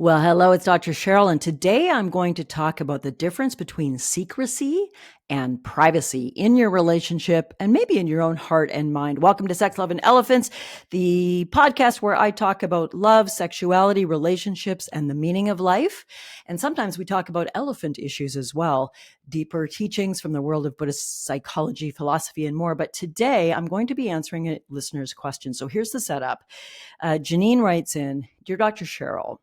Well, hello, it's Dr. Cheryl, and today I'm going to talk about the difference between secrecy and privacy in your relationship and maybe in your own heart and mind. Welcome to Sex, Love, and Elephants, the podcast where I talk about love, sexuality, relationships, and the meaning of life. And sometimes we talk about elephant issues as well, deeper teachings from the world of Buddhist psychology, philosophy, and more. But today I'm going to be answering a listener's question. So here's the setup. Janine writes in, Dear Dr. Cheryl,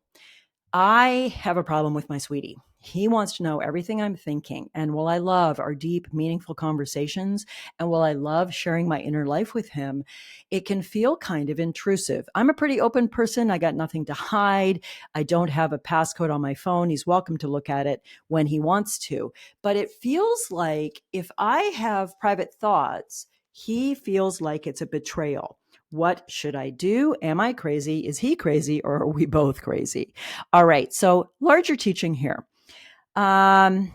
I have a problem with my sweetie. He wants to know everything I'm thinking. And while I love our deep, meaningful conversations, and while I love sharing my inner life with him, it can feel kind of intrusive. I'm a pretty open person. I got nothing to hide. I don't have a passcode on my phone. He's welcome to look at it when he wants to. But it feels like if I have private thoughts, he feels like it's a betrayal. What should I do? Am I crazy? Is he crazy? Or are we both crazy? All right. So larger teaching here. I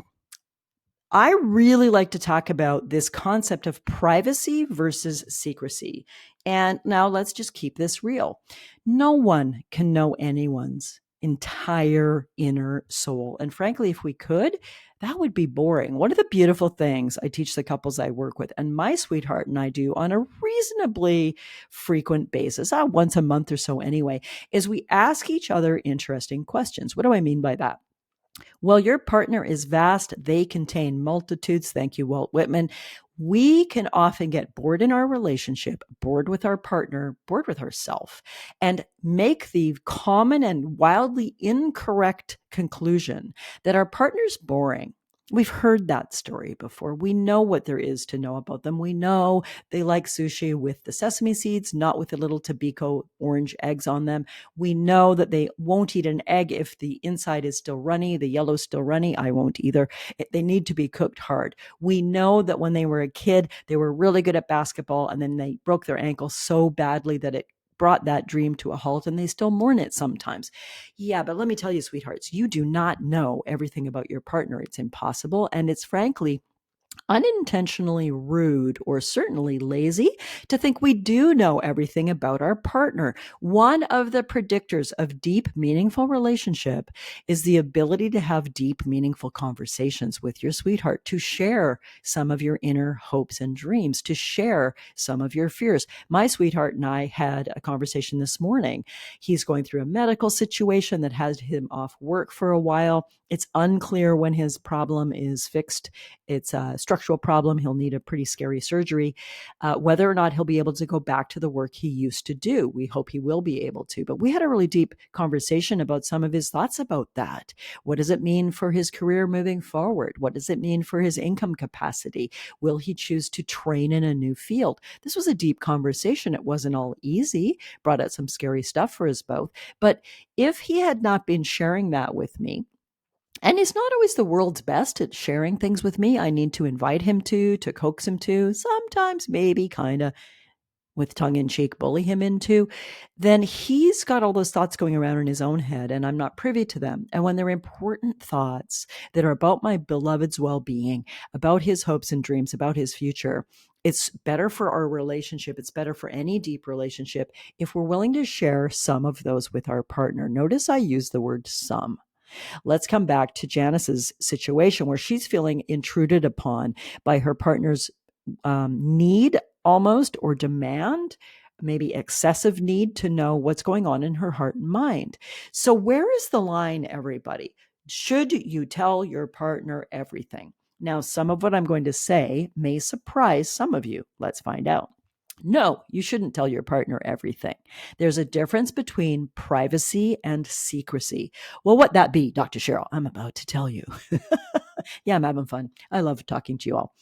really like to talk about this concept of privacy versus secrecy. And now let's just keep this real. No one can know anyone's entire inner soul. And frankly, if we could, that would be boring. One of the beautiful things I teach the couples I work with, and my sweetheart and I do on a reasonably frequent basis, once a month or so anyway, is we ask each other interesting questions. What do I mean by that? Well, your partner is vast. They contain multitudes. Thank you, Walt Whitman. We can often get bored in our relationship, bored with our partner, bored with ourselves, and make the common and wildly incorrect conclusion that our partner's boring. We've heard that story before. We know what there is to know about them. We know they like sushi with the sesame seeds, not with the little Tabiko orange eggs on them. We know that they won't eat an egg if the inside is still runny, the yellow's still runny. I won't either. They need to be cooked hard. We know that when they were a kid, they were really good at basketball, and then they broke their ankle so badly that it brought that dream to a halt, and they still mourn it sometimes. Yeah, but let me tell you, sweethearts, you do not know everything about your partner. It's impossible. And it's frankly unintentionally rude or certainly lazy to think we do know everything about our partner. One of the predictors of deep, meaningful relationship is the ability to have deep, meaningful conversations with your sweetheart, to share some of your inner hopes and dreams, to share some of your fears. My sweetheart and I had a conversation this morning. He's going through a medical situation that has him off work for a while. It's unclear when his problem is fixed. It's a structural problem. He'll need a pretty scary surgery. Whether or not he'll be able to go back to the work he used to do, we hope he will be able to. But we had a really deep conversation about some of his thoughts about that. What does it mean for his career moving forward? What does it mean for his income capacity? Will he choose to train in a new field? This was a deep conversation. It wasn't all easy, brought out some scary stuff for us both. But if he had not been sharing that with me, and he's not always the world's best at sharing things with me. I need to invite him to coax him to, sometimes maybe kind of with tongue in cheek, bully him into. Then he's got all those thoughts going around in his own head, and I'm not privy to them. And when they're important thoughts that are about my beloved's well being, about his hopes and dreams, about his future, it's better for our relationship. It's better for any deep relationship if we're willing to share some of those with our partner. Notice I use the word some. Let's come back to Janice's situation where she's feeling intruded upon by her partner's need almost, or demand, maybe excessive need to know what's going on in her heart and mind. So where is the line, everybody? Should you tell your partner everything? Now, some of what I'm going to say may surprise some of you. Let's find out. No, you shouldn't tell your partner everything. There's a difference between privacy and secrecy. Well, what that be, Dr. Cheryl? I'm about to tell you. Yeah, I'm having fun. I love talking to you all.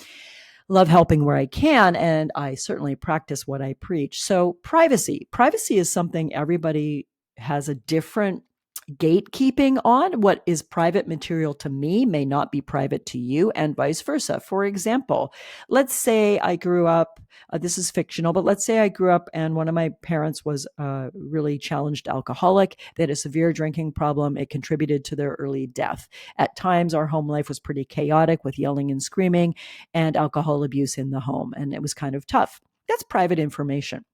Love helping where I can, and I certainly practice what I preach. So privacy is something everybody has a different gatekeeping on. What is private material to me may not be private to you, and vice versa. For example, let's say I grew up, this is fictional, but let's say I grew up and one of my parents was a really challenged alcoholic. They had a severe drinking problem. It contributed to their early death. At times, our home life was pretty chaotic with yelling and screaming and alcohol abuse in the home, and it was kind of tough. That's private information.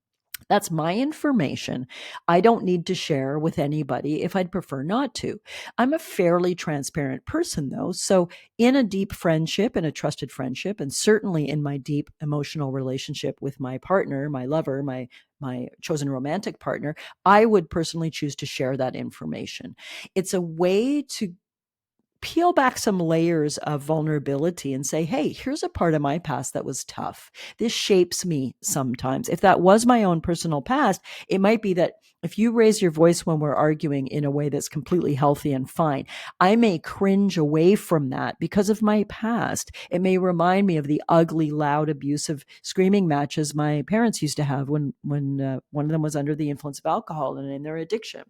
That's my information. I don't need to share with anybody if I'd prefer not to. I'm a fairly transparent person, though. So, in a deep friendship, in a trusted friendship, and certainly in my deep emotional relationship with my partner, my lover, my chosen romantic partner, I would personally choose to share that information. It's a way to peel back some layers of vulnerability and say, hey, here's a part of my past that was tough. This shapes me sometimes. If that was my own personal past, it might be that if you raise your voice when we're arguing in a way that's completely healthy and fine, I may cringe away from that because of my past. It may remind me of the ugly, loud, abusive screaming matches my parents used to have when one of them was under the influence of alcohol and in their addiction.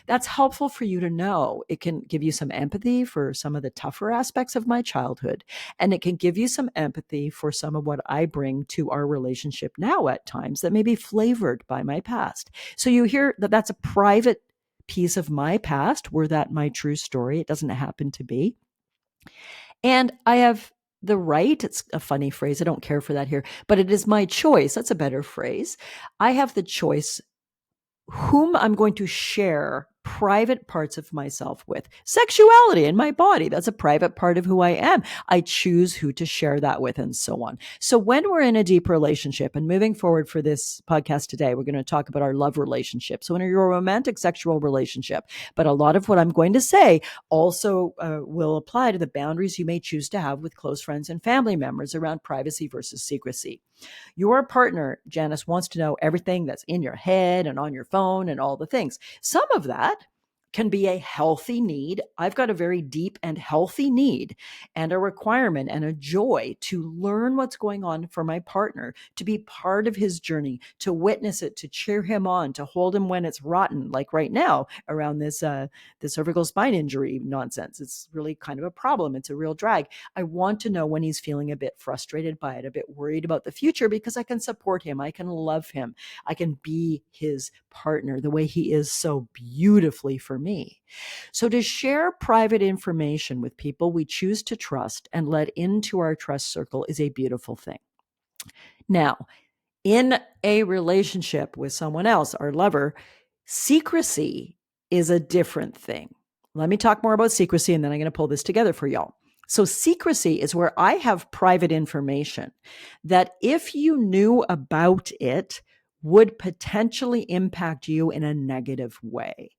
That's helpful for you to know. It can give you some empathy for some of the tougher aspects of my childhood, and it can give you some empathy for some of what I bring to our relationship now at times that may be flavored by my past. So you hear that that's a private piece of my past. Were that my true story? It doesn't happen to be. And I have the right, it's a funny phrase, I don't care for that here, but it is my choice. That's a better phrase. I have the choice whom I'm going to share private parts of myself with. Sexuality in my body, that's a private part of who I am. I choose who to share that with and so on. So when we're in a deep relationship, and moving forward for this podcast today, we're going to talk about our love relationship. So in your romantic sexual relationship, but a lot of what I'm going to say also will apply to the boundaries you may choose to have with close friends and family members around privacy versus secrecy. Your partner, Janice, wants to know everything that's in your head and on your phone and all the things. Some of that can be a healthy need. I've got a very deep and healthy need and a requirement and a joy to learn what's going on for my partner, to be part of his journey, to witness it, to cheer him on, to hold him when it's rotten, like right now around the cervical spine injury nonsense. It's really kind of a problem. It's a real drag. I want to know when he's feeling a bit frustrated by it, a bit worried about the future, because I can support him. I can love him. I can be his partner the way he is so beautifully for me. So to share private information with people we choose to trust and let into our trust circle is a beautiful thing. Now, in a relationship with someone else, our lover, secrecy is a different thing. Let me talk more about secrecy, and then I'm going to pull this together for y'all. So secrecy is where I have private information that if you knew about it would potentially impact you in a negative way.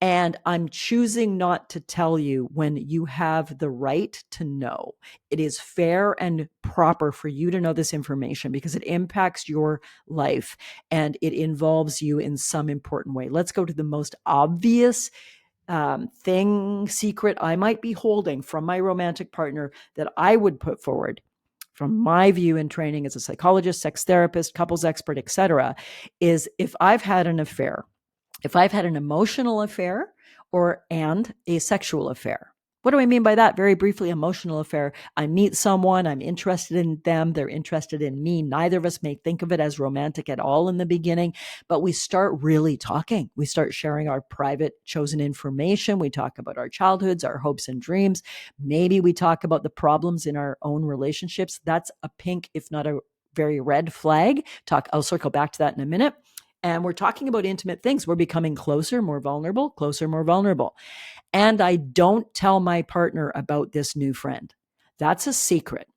And I'm choosing not to tell you when you have the right to know. It is fair and proper for you to know this information because it impacts your life and it involves you in some important way. Let's go to the most obvious secret I might be holding from my romantic partner that I would put forward from my view and training as a psychologist, sex therapist, couples expert, etc., is if I've had an affair, if I've had an emotional affair and a sexual affair. What do I mean by that? Very briefly, emotional affair. I meet someone, I'm interested in them, they're interested in me. Neither of us may think of it as romantic at all in the beginning, but we start really talking. We start sharing our private chosen information. We talk about our childhoods, our hopes and dreams. Maybe we talk about the problems in our own relationships. That's a pink, if not a very red flag. I'll circle back to that in a minute. And we're talking about intimate things. We're becoming closer, more vulnerable, closer, more vulnerable. And I don't tell my partner about this new friend. That's a secret.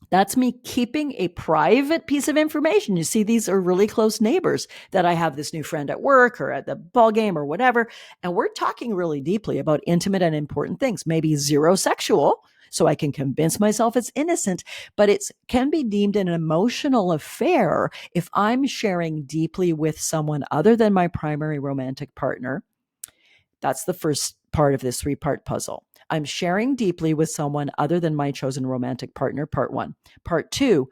That's me keeping a private piece of information. You see, these are really close neighbors that I have this new friend at work or at the ball game or whatever. And we're talking really deeply about intimate and important things, maybe zero sexual. So I can convince myself it's innocent, but it can be deemed an emotional affair if I'm sharing deeply with someone other than my primary romantic partner. That's the first part of this three-part puzzle. I'm sharing deeply with someone other than my chosen romantic partner, part one. Part two,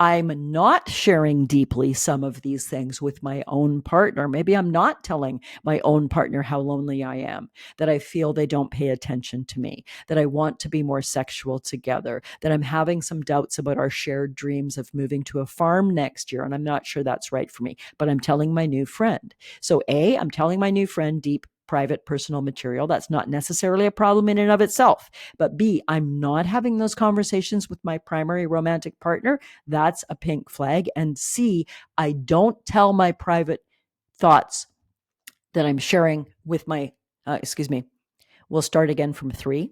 I'm not sharing deeply some of these things with my own partner. Maybe I'm not telling my own partner how lonely I am, that I feel they don't pay attention to me, that I want to be more sexual together, that I'm having some doubts about our shared dreams of moving to a farm next year, and I'm not sure that's right for me, but I'm telling my new friend. So I'm telling my new friend deep private personal material. That's not necessarily a problem in and of itself. But B, I'm not having those conversations with my primary romantic partner. That's a pink flag. And C, I don't tell my private thoughts that I'm sharing with my, we'll start again from 3.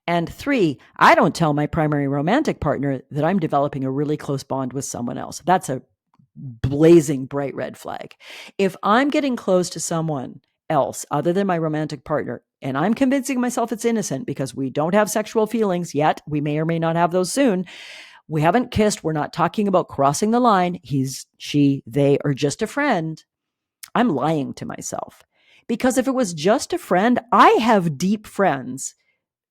And 3, I don't tell my primary romantic partner that I'm developing a really close bond with someone else. That's a blazing bright red flag. If I'm getting close to someone else other than my romantic partner, and I'm convincing myself it's innocent because we don't have sexual feelings yet, we may or may not have those soon. We haven't kissed. We're not talking about crossing the line. He's, she, they, or just a friend. I'm lying to myself. Because if it was just a friend, I have deep friends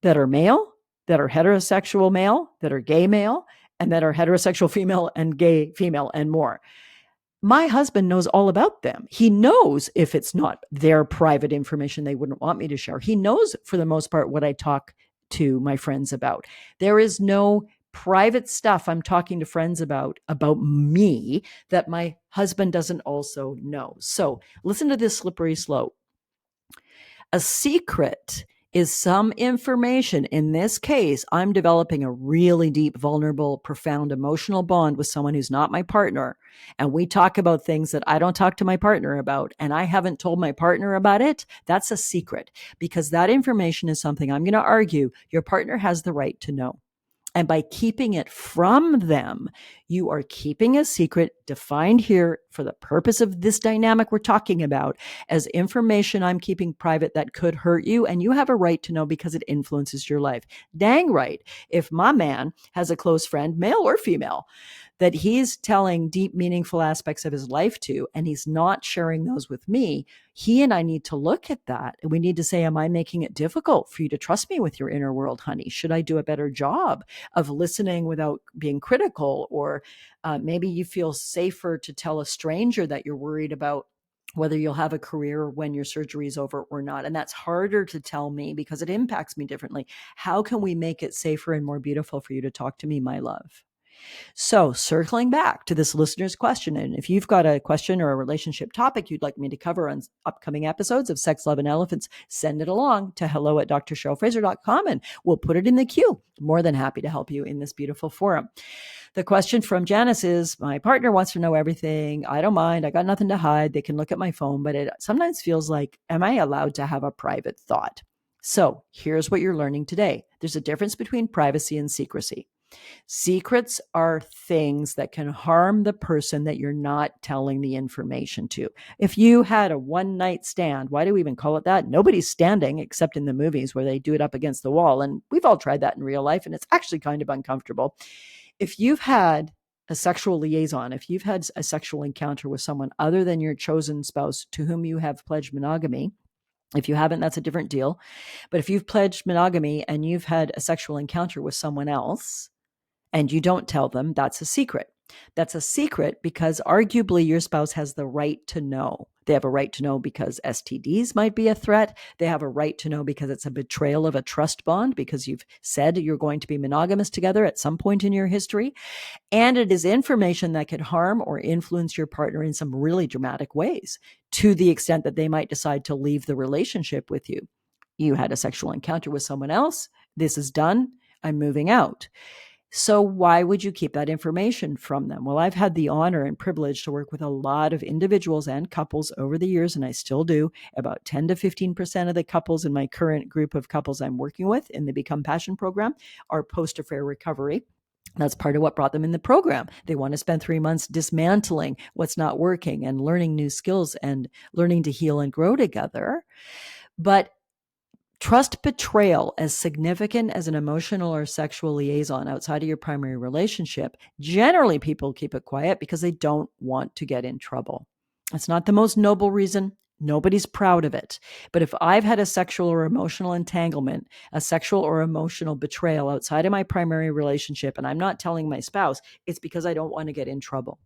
that are male, that are heterosexual male, that are gay male, and that are heterosexual female and gay female and more. My husband knows all about them. He knows if it's not their private information they wouldn't want me to share. He knows, for the most part, what I talk to my friends about. There is no private stuff I'm talking to friends about me, that my husband doesn't also know. So listen to this slippery slope. A secret is some information. In this case, I'm developing a really deep, vulnerable, profound emotional bond with someone who's not my partner. And we talk about things that I don't talk to my partner about, and I haven't told my partner about it. That's a secret, because that information is something I'm going to argue your partner has the right to know. And by keeping it from them, you are keeping a secret defined here for the purpose of this dynamic we're talking about as information I'm keeping private that could hurt you. And you have a right to know because it influences your life. Dang right. If my man has a close friend, male or female, that he's telling deep, meaningful aspects of his life to, and he's not sharing those with me, he and I need to look at that. And we need to say, am I making it difficult for you to trust me with your inner world, honey? Should I do a better job of listening without being critical? Or maybe you feel safer to tell a stranger that you're worried about whether you'll have a career when your surgery is over or not. And that's harder to tell me because it impacts me differently. How can we make it safer and more beautiful for you to talk to me, my love? So, circling back to this listener's question, and if you've got a question or a relationship topic you'd like me to cover on upcoming episodes of Sex, Love, and Elephants, send it along to hello@drcherylfraser.com and we'll put it in the queue. More than happy to help you in this beautiful forum. The question from Janice is, my partner wants to know everything. I don't mind. I got nothing to hide. They can look at my phone, but it sometimes feels like, am I allowed to have a private thought? So here's what you're learning today. There's a difference between privacy and secrecy. Secrets are things that can harm the person that you're not telling the information to. If you had a one-night stand, why do we even call it that? Nobody's standing except in the movies where they do it up against the wall. And we've all tried that in real life, and it's actually kind of uncomfortable. If you've had a sexual liaison, if you've had a sexual encounter with someone other than your chosen spouse to whom you have pledged monogamy, if you haven't, that's a different deal. But if you've pledged monogamy and you've had a sexual encounter with someone else, and you don't tell them, that's a secret. That's a secret because arguably your spouse has the right to know. They have a right to know because STDs might be a threat. They have a right to know because it's a betrayal of a trust bond, because you've said you're going to be monogamous together at some point in your history. And it is information that could harm or influence your partner in some really dramatic ways, to the extent that they might decide to leave the relationship with you. You had a sexual encounter with someone else. This is done. I'm moving out. So why would you keep that information from them? Well, I've had the honor and privilege to work with a lot of individuals and couples over the years, and I still do. About 10 to 15% of the couples in my current group of couples I'm working with in the Become Passion program are post-affair recovery. That's part of what brought them in the program. They want to spend 3 months dismantling what's not working and learning new skills and learning to heal and grow together. But trust betrayal, as significant as an emotional or sexual liaison outside of your primary relationship, generally people keep it quiet because they don't want to get in trouble. It's not the most noble reason. Nobody's proud of it. But if I've had a sexual or emotional entanglement, a sexual or emotional betrayal outside of my primary relationship, and I'm not telling my spouse, it's because I don't want to get in trouble.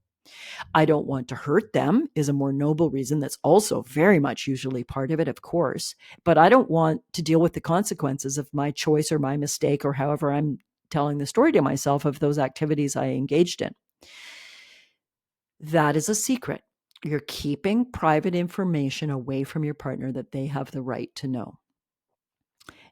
I don't want to hurt them is a more noble reason. That's also very much usually part of it, of course. But I don't want to deal with the consequences of my choice or my mistake, or however I'm telling the story to myself of those activities I engaged in. That is a secret. You're keeping private information away from your partner that they have the right to know.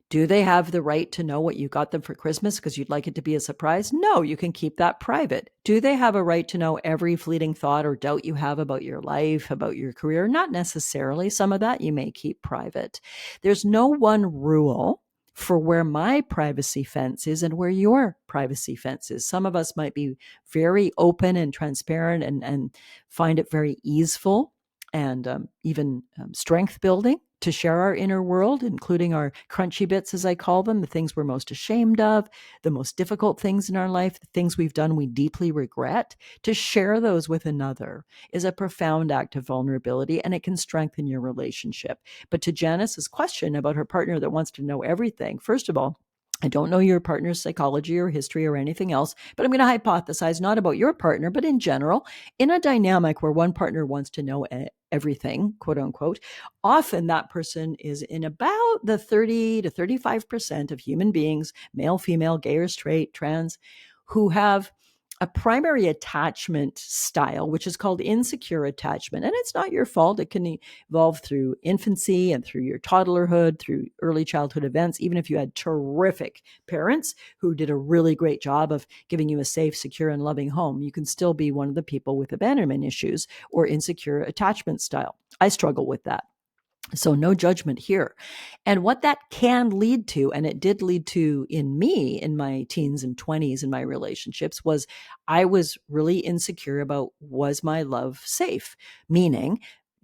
Do they have the right to know what you got them for Christmas because you'd like it to be a surprise? No, you can keep that private. Do they have a right to know every fleeting thought or doubt you have about your life, about your career? Not necessarily. Some of that you may keep private. There's no one rule for where my privacy fence is and where your privacy fence is. Some of us might be very open and transparent and find it very easeful and even strength building to share our inner world, including our crunchy bits, as I call them, the things we're most ashamed of, the most difficult things in our life, the things we've done we deeply regret. To share those with another is a profound act of vulnerability, and it can strengthen your relationship. But to Janice's question about her partner that wants to know everything, first of all, I don't know your partner's psychology or history or anything else, but I'm going to hypothesize not about your partner, but in general, in a dynamic where one partner wants to know everything, quote unquote, often that person is in about the 30 to 35% of human beings, male, female, gay or straight, trans, who have a primary attachment style, which is called insecure attachment. And it's not your fault. It can evolve through infancy and through your toddlerhood, through early childhood events, even if you had terrific parents who did a really great job of giving you a safe, secure, and loving home. You can still be one of the people with abandonment issues or insecure attachment style. I struggle with that. So no judgment here. And what that can lead to, and it did lead to in me in my teens and 20s in my relationships, was I was really insecure about, was my love safe? Meaning,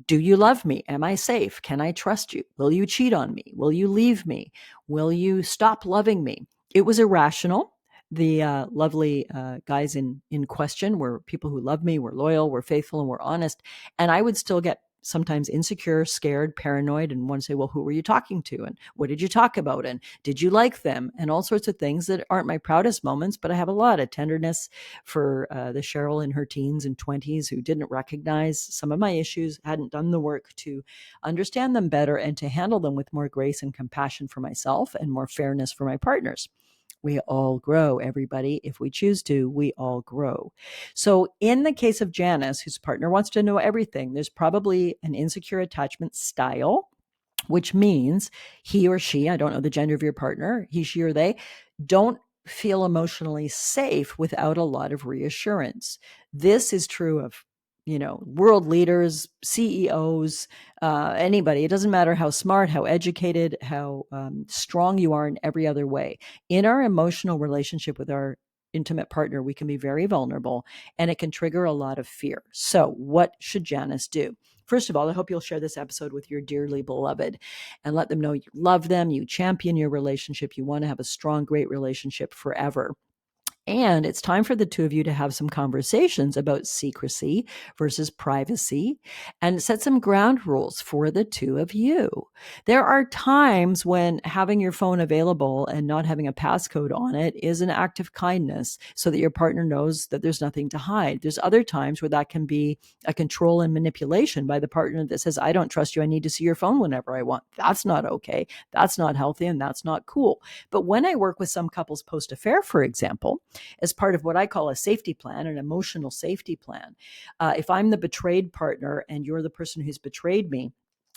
do you love me? Am I safe? Can I trust you? Will you cheat on me? Will you leave me? Will you stop loving me? It was irrational. The lovely guys in question were people who loved me, were loyal, were faithful, and were honest. And I would still get sometimes insecure, scared, paranoid, and want to say, well, who were you talking to? And what did you talk about? And did you like them? And all sorts of things that aren't my proudest moments, but I have a lot of tenderness for the Cheryl in her teens and 20s who didn't recognize some of my issues, hadn't done the work to understand them better and to handle them with more grace and compassion for myself and more fairness for my partners. We all grow, everybody. If we choose to, we all grow. So, in the case of Janice, whose partner wants to know everything, there's probably an insecure attachment style, which means he or she, I don't know the gender of your partner, he, she, or they, don't feel emotionally safe without a lot of reassurance. This is true of, world leaders, CEOs, anybody. It doesn't matter how smart, how educated, how strong you are in every other way. In our emotional relationship with our intimate partner, we can be very vulnerable and it can trigger a lot of fear. So, what should Janice do? First of all, I hope you'll share this episode with your dearly beloved and let them know you love them, you champion your relationship, you want to have a strong, great relationship forever. And it's time for the two of you to have some conversations about secrecy versus privacy and set some ground rules for the two of you. There are times when having your phone available and not having a passcode on it is an act of kindness so that your partner knows that there's nothing to hide. There's other times where that can be a control and manipulation by the partner that says, I don't trust you. I need to see your phone whenever I want. That's not okay. That's not healthy and that's not cool. But when I work with some couples post-affair, for example, as part of what I call a safety plan, an emotional safety plan. If I'm the betrayed partner and you're the person who's betrayed me,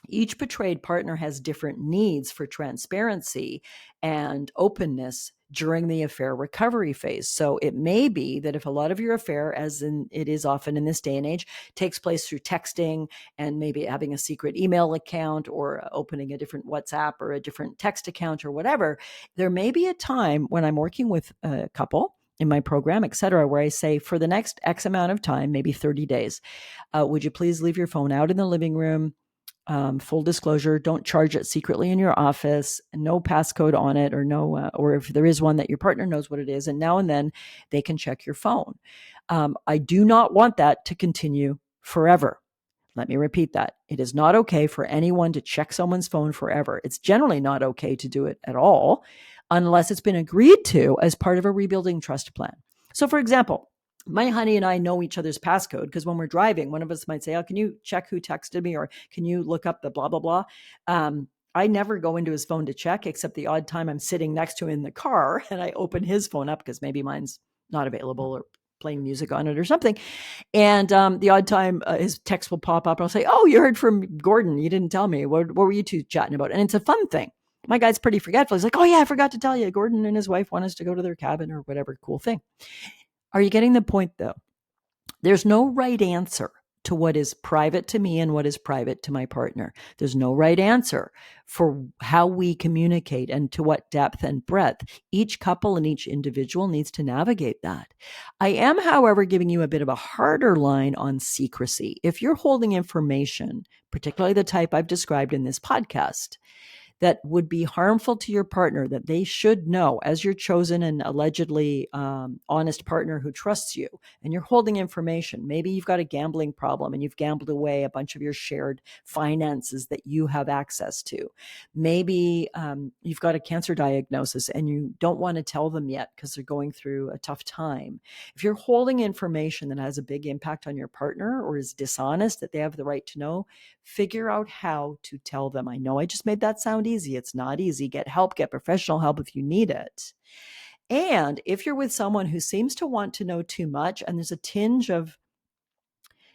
each betrayed partner has different needs for transparency and openness during the affair recovery phase. So it may be that if a lot of your affair, as in it is often in this day and age, takes place through texting and maybe having a secret email account or opening a different WhatsApp or a different text account or whatever, there may be a time when I'm working with a couple in my program, et cetera, where I say for the next X amount of time, maybe 30 days, would you please leave your phone out in the living room? Full disclosure, don't charge it secretly in your office, no passcode on it, or no, or if there is one that your partner knows what it is, and now and then they can check your phone. I do not want that to continue forever. Let me repeat that. It is not okay for anyone to check someone's phone forever. It's generally not okay to do it at all unless it's been agreed to as part of a rebuilding trust plan. So, for example, my honey and I know each other's passcode because when we're driving, one of us might say, oh, can you check who texted me? Or can you look up the blah, blah, blah? I never go into his phone to check except the odd time I'm sitting next to him in the car and I open his phone up because maybe mine's not available or playing music on it or something. And the odd time his text will pop up and I'll say, "Oh, you heard from Gordon. You didn't tell me. What were you two chatting about?" And it's a fun thing. My guy's pretty forgetful. He's like, "Oh, yeah, I forgot to tell you. Gordon and his wife want us to go to their cabin or whatever cool thing." Are you getting the point, though? There's no right answer to what is private to me and what is private to my partner. There's no right answer for how we communicate and to what depth and breadth. Each couple and each individual needs to navigate that. I am, however, giving you a bit of a harder line on secrecy. If you're holding information, particularly the type I've described in this podcast, that would be harmful to your partner, that they should know as your chosen and allegedly honest partner who trusts you, and you're holding information. Maybe you've got a gambling problem and you've gambled away a bunch of your shared finances that you have access to. Maybe you've got a cancer diagnosis and you don't want to tell them yet because they're going through a tough time. If you're holding information that has a big impact on your partner or is dishonest that they have the right to know, figure out how to tell them. I know I just made that sound easy. It's not easy. Get help, get professional help if you need it. And if you're with someone who seems to want to know too much and there's a tinge of,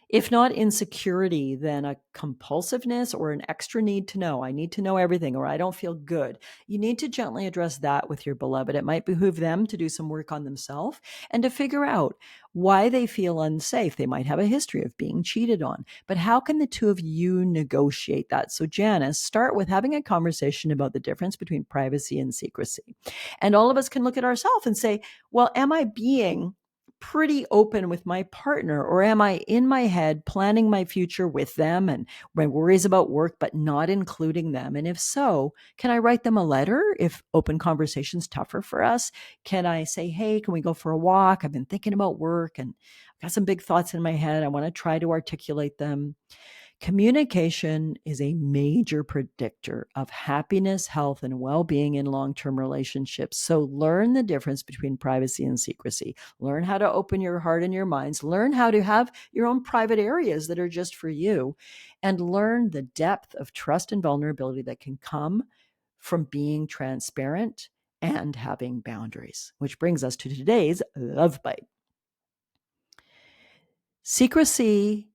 if not insecurity, then a compulsiveness or an extra need to know. I need to know everything, or I don't feel good. You need to gently address that with your beloved. It might behoove them to do some work on themselves and to figure out why they feel unsafe. They might have a history of being cheated on, but how can the two of you negotiate that? So, Janice, start with having a conversation about the difference between privacy and secrecy. And all of us can look at ourselves and say, well, am I being pretty open with my partner, or am I in my head planning my future with them and my worries about work but not including them? And if so, can I write them a letter if open conversation's tougher for us? Can I say, "Hey, can we go for a walk? I've been thinking about work and I've got some big thoughts in my head. I want to try to articulate them." Communication is a major predictor of happiness, health, and well-being in long-term relationships. So learn the difference between privacy and secrecy. Learn how to open your heart and your minds. Learn how to have your own private areas that are just for you. And learn the depth of trust and vulnerability that can come from being transparent and having boundaries. Which brings us to today's love bite. Secrecy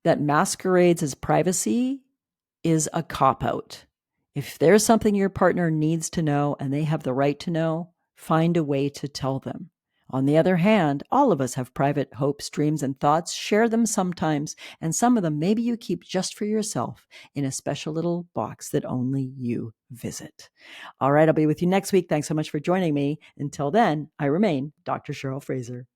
that masquerades as privacy is a cop-out. If there's something your partner needs to know and they have the right to know, find a way to tell them. On the other hand, all of us have private hopes, dreams, and thoughts. Share them sometimes, and some of them maybe you keep just for yourself in a special little box that only you visit. All right, I'll be with you next week. Thanks so much for joining me. Until then, I remain Dr. Cheryl Fraser.